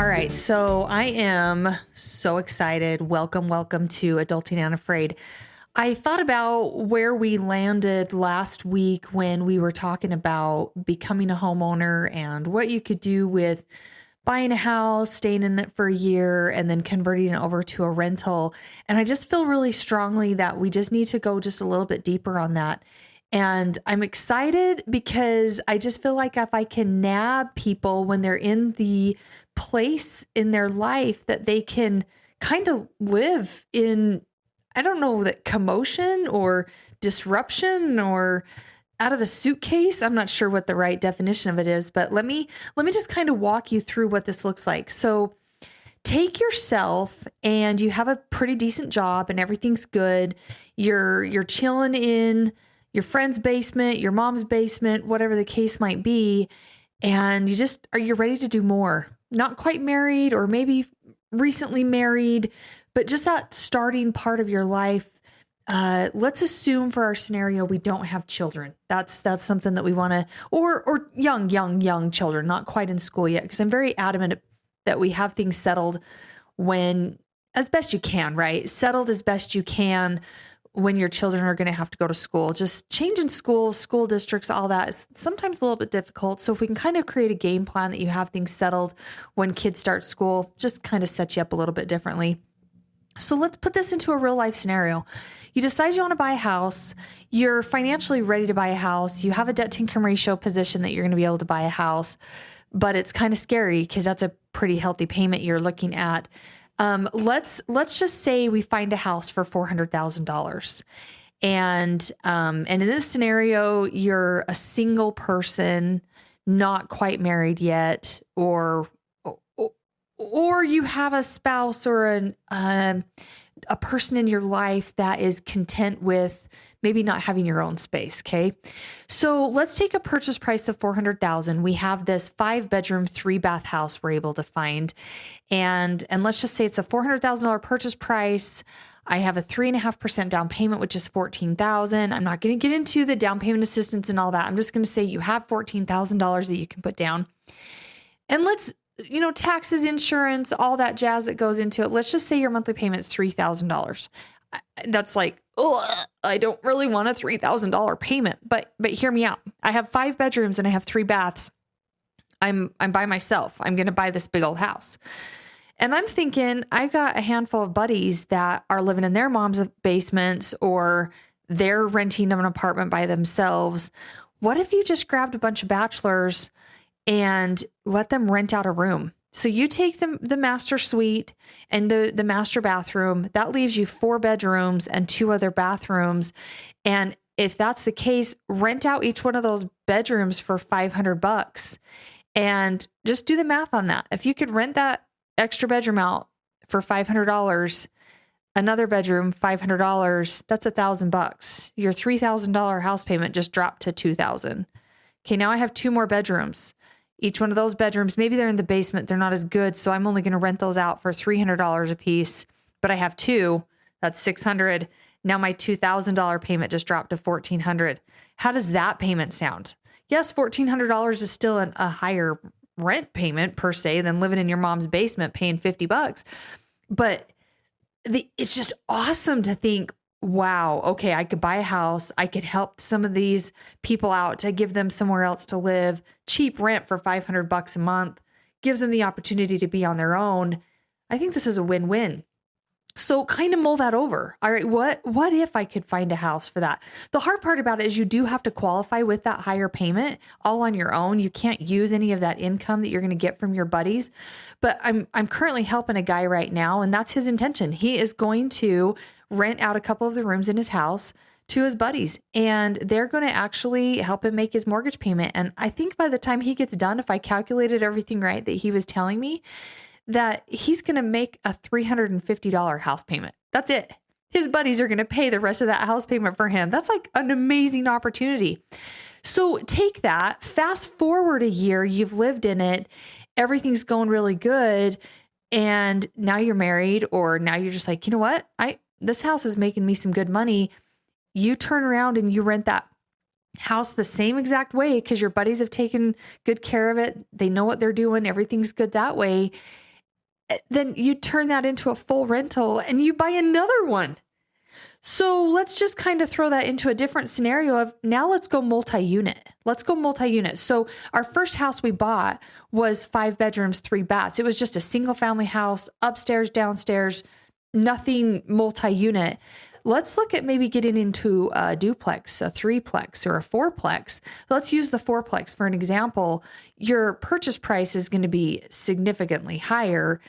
All right, so I am so excited. Welcome to Adulting Unafraid. I thought about where we landed last week when we were talking about becoming a homeowner and what you could do with buying a house, staying in it for a year, and then converting it over to a rental. And I just feel really strongly that we just need to go just a little bit deeper on that. And I'm excited because I just feel like if I can nab people when they're in the place in their life that they can kind of live in, I don't know, that commotion or disruption or out of a suitcase. I'm not sure what the right definition of it is, but let me just kind of walk you through what this looks like. So take yourself and you have a pretty decent job and everything's good. You're chilling in your friend's basement, your mom's basement, whatever the case might be. And you're ready to do more. Not quite married or maybe recently married, but just that starting part of your life. Let's assume for our scenario, we don't have children. That's something that we want to, or young children, not quite in school yet. Because I'm very adamant that we have things settled as best you can, right? Settled as best you can when your children are going to have to go to school. Just changing schools, school districts, all that is sometimes a little bit difficult. So if we can kind of create a game plan that you have things settled when kids start school, just kind of sets you up a little bit differently. So let's put this into a real life scenario. You decide you want to buy a house. You're financially ready to buy a house. You have a debt to income ratio position that you're going to be able to buy a house, but it's kind of scary because that's a pretty healthy payment you're looking at. Let's just say we find a house for $400,000. And in this scenario, you're a single person, not quite married yet, or you have a spouse or a person in your life that is content with maybe not having your own space. Okay. So let's take a purchase price of $400,000. We have this 5-bedroom, 3-bath house we're able to find. And let's just say it's a $400,000 purchase price. I have a 3.5% down payment, which is $14,000. I'm not going to get into the down payment assistance and all that. I'm just going to say you have $14,000 that you can put down. And taxes, insurance, all that jazz that goes into it. Let's just say your monthly payment is $3,000. That's like, oh, I don't really want a $3,000 payment, but hear me out. I have 5 bedrooms and I have 3 baths. I'm by myself. I'm going to buy this big old house. And I'm thinking I've got a handful of buddies that are living in their mom's basements or they're renting an apartment by themselves. What if you just grabbed a bunch of bachelors and let them rent out a room? So you take the master suite and the master bathroom. That leaves you 4 bedrooms and 2 other bathrooms. And if that's the case, rent out each one of those bedrooms for $500 and just do the math on that. If you could rent that extra bedroom out for $500, another bedroom, $500, that's $1,000. Your $3,000 house payment just dropped to $2,000. Okay. Now I have 2 more bedrooms. Each one of those bedrooms, maybe they're in the basement. They're not as good. So I'm only going to rent those out for $300 a piece, but I have 2, that's $600. Now my $2,000 payment just dropped to $1,400. How does that payment sound? Yes, $1,400 is still a higher rent payment per se than living in your mom's basement paying $50. But it's just awesome to think, wow, okay, I could buy a house. I could help some of these people out to give them somewhere else to live. Cheap rent for $500 a month gives them the opportunity to be on their own. I think this is a win-win. So kind of mull that over. All right, what if I could find a house for that? The hard part about it is you do have to qualify with that higher payment all on your own. You can't use any of that income that you're going to get from your buddies. But I'm currently helping a guy right now, and that's his intention. He is going to rent out a couple of the rooms in his house to his buddies, and they're going to actually help him make his mortgage payment. And I think by the time he gets done, if I calculated everything right that he was telling me, that he's going to make a $350 house payment. That's it. His buddies are going to pay the rest of that house payment for him. That's like an amazing opportunity. So take that, fast forward a year, you've lived in it, everything's going really good. And now you're married, or now you're just like, you know what? This house is making me some good money. You turn around and you rent that house the same exact way because your buddies have taken good care of it. They know what they're doing. Everything's good that way. then you turn that into a full rental and you buy another one. So let's just kind of throw that into a different scenario of now let's go multi-unit. Let's go multi-unit. So our first house we bought was 5 bedrooms, 3 baths. It was just a single family house, upstairs, downstairs, nothing multi-unit. Let's look at maybe getting into a duplex, a 3-plex, or a 4-plex. Let's use the 4-plex for an example. Your purchase price is going to be significantly higher,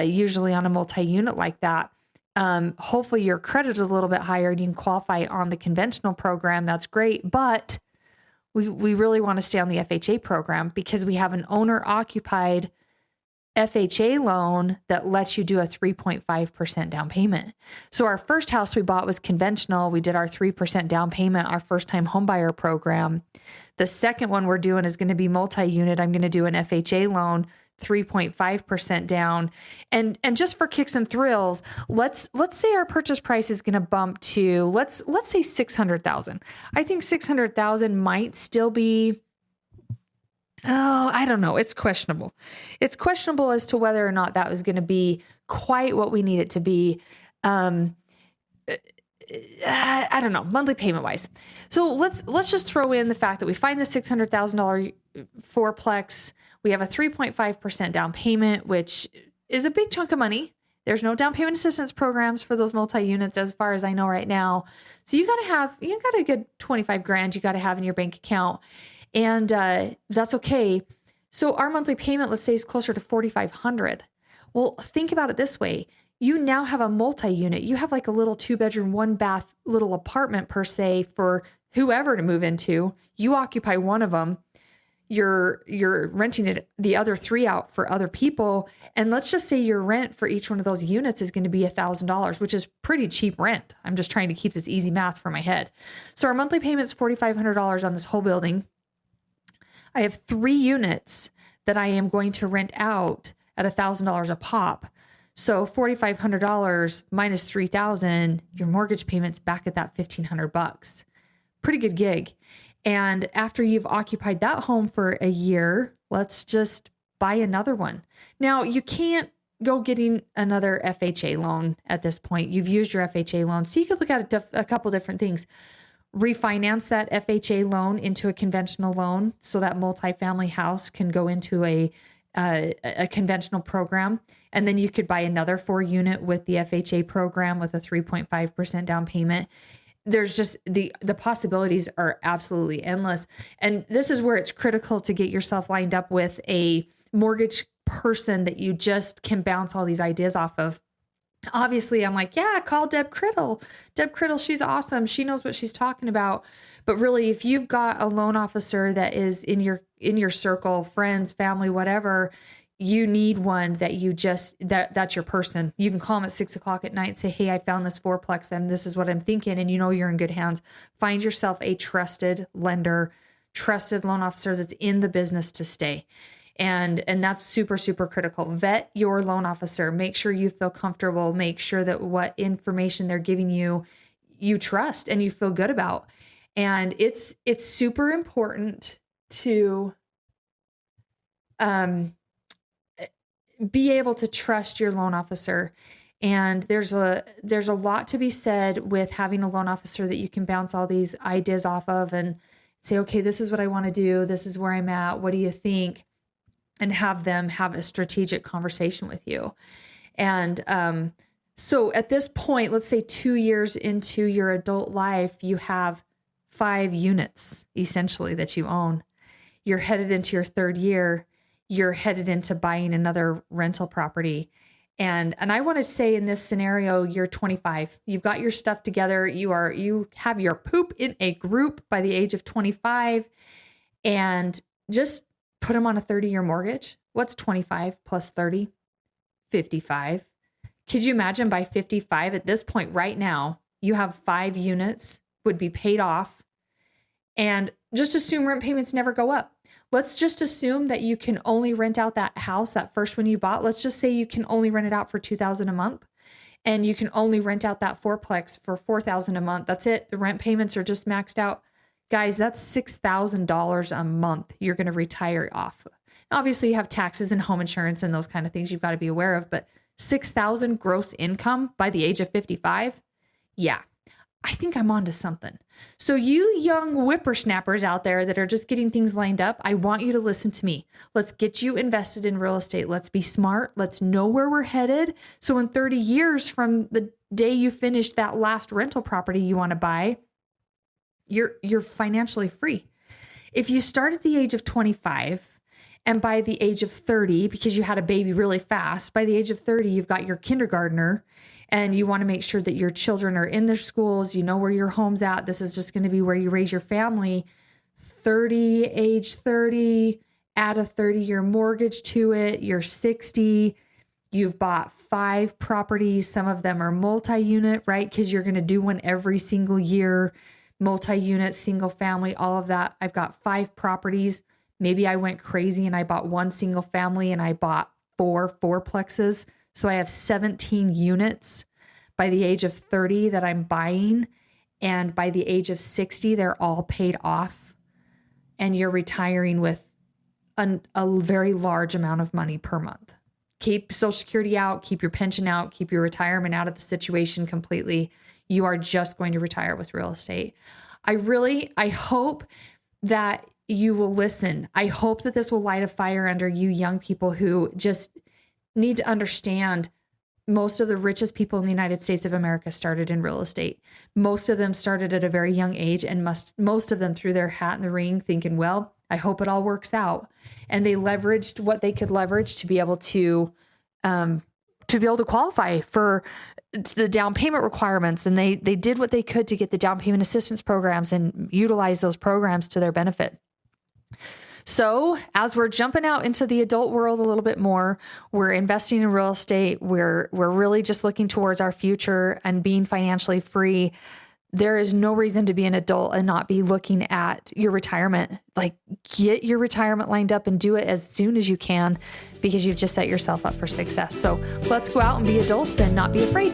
usually on a multi-unit like that. Hopefully your credit is a little bit higher and you can qualify on the conventional program. That's great. But we really want to stay on the FHA program because we have an owner occupied FHA loan that lets you do a 3.5% down payment. So our first house we bought was conventional. We did our 3% down payment, our first time homebuyer program. The second one we're doing is going to be multi-unit. I'm going to do an FHA loan, 3.5% down. And just for kicks and thrills, let's say our purchase price is going to bump to, let's say 600,000. I think 600,000 might still be, I don't know. It's questionable. It's questionable as to whether or not that was going to be quite what we need it to be. I don't know, monthly payment wise. So let's just throw in the fact that we find the $600,000 4-plex. We have a 3.5% down payment, which is a big chunk of money. There's no down payment assistance programs for those multi-units as far as I know right now. So you got a good 25 grand you got to have in your bank account. And that's okay. So our monthly payment, let's say, is closer to $4,500. Well, think about it this way. You now have a multi-unit. You have like a little 2-bedroom, 1-bath little apartment per se for whoever to move into. You occupy one of them. You're renting it, the other 3 out for other people. And let's just say your rent for each one of those units is going to be $1,000, which is pretty cheap rent. I'm just trying to keep this easy math for my head. So our monthly payment is $4,500 on this whole building. I have 3 units that I am going to rent out at $1,000 a pop. So $4,500 minus $3,000, your mortgage payment's back at that $1,500. Pretty good gig. And after you've occupied that home for a year, let's just buy another one. Now, you can't go getting another FHA loan at this point. You've used your FHA loan. So you could look at a couple different things. Refinance that FHA loan into a conventional loan so that multifamily house can go into a conventional program. And then you could buy another 4-unit with the FHA program with a 3.5% down payment. There's just the possibilities are absolutely endless. And this is where it's critical to get yourself lined up with a mortgage person that you just can bounce all these ideas off of. Obviously, I'm like, yeah, call Deb Criddle. Deb Criddle, she's awesome. She knows what she's talking about. But really, if you've got a loan officer that is in your circle, friends, family, whatever, you need one that that's your person. You can call them at 6:00 at night and say, hey, I found this 4-plex and this is what I'm thinking. And you know you're in good hands. Find yourself a trusted lender, trusted loan officer that's in the business to stay. And that's super, super critical. Vet your loan officer. Make sure you feel comfortable. Make sure that what information they're giving you, you trust and you feel good about. And it's super important to be able to trust your loan officer. And there's a lot to be said with having a loan officer that you can bounce all these ideas off of and say, okay, this is what I want to do. This is where I'm at. What do you think? And have them have a strategic conversation with you. And so at this point, let's say 2 years into your adult life, you have 5 units essentially that you own. You're headed into your 3rd year. You're headed into buying another rental property. And I want to say in this scenario, you're 25. You've got your stuff together. You have your poop in a group by the age of 25, and just put them on a 30-year mortgage. What's 25 plus 30? 55. Could you imagine by 55 at this point right now, you have 5 units would be paid off, and just assume rent payments never go up. Let's just assume that you can only rent out that house, that first one you bought. Let's just say you can only rent it out for $2,000 a month, and you can only rent out that 4-plex for $4,000 a month. That's it. The rent payments are just maxed out. Guys, that's $6,000 a month you're going to retire off. Obviously you have taxes and home insurance and those kind of things you've got to be aware of, but 6,000 gross income by the age of 55. Yeah, I think I'm onto something. So you young whippersnappers out there that are just getting things lined up, I want you to listen to me. Let's get you invested in real estate. Let's be smart. Let's know where we're headed. So in 30 years from the day you finish that last rental property you want to buy, you're financially free. If you start at the age of 25 and by the age of 30, because you had a baby really fast, by the age of 30, you've got your kindergartner and you want to make sure that your children are in their schools, you know where your home's at. This is just going to be where you raise your family. Age 30, add a 30-year mortgage to it. You're 60. You've bought 5 properties. Some of them are multi-unit, right? Because you're going to do one every single year. Multi-unit, single family, all of that. I've got 5 properties. Maybe I went crazy and I bought 1 single family and I bought 4 fourplexes. So I have 17 units by the age of 30 that I'm buying. And by the age of 60, they're all paid off. And you're retiring with a very large amount of money per month. Keep Social Security out, keep your pension out, keep your retirement out of the situation completely. You are just going to retire with real estate. I hope that you will listen. I hope that this will light a fire under you young people who just need to understand most of the richest people in the United States of America started in real estate. Most of them started at a very young age and most of them threw their hat in the ring thinking, well, I hope it all works out. And they leveraged what they could leverage to be able to qualify for the down payment requirements. And they did what they could to get the down payment assistance programs and utilize those programs to their benefit. So as we're jumping out into the adult world a little bit more, we're investing in real estate. We're really just looking towards our future and being financially free. There is no reason to be an adult and not be looking at your retirement. Like, get your retirement lined up and do it as soon as you can, because you've just set yourself up for success. So let's go out and be adults and not be afraid.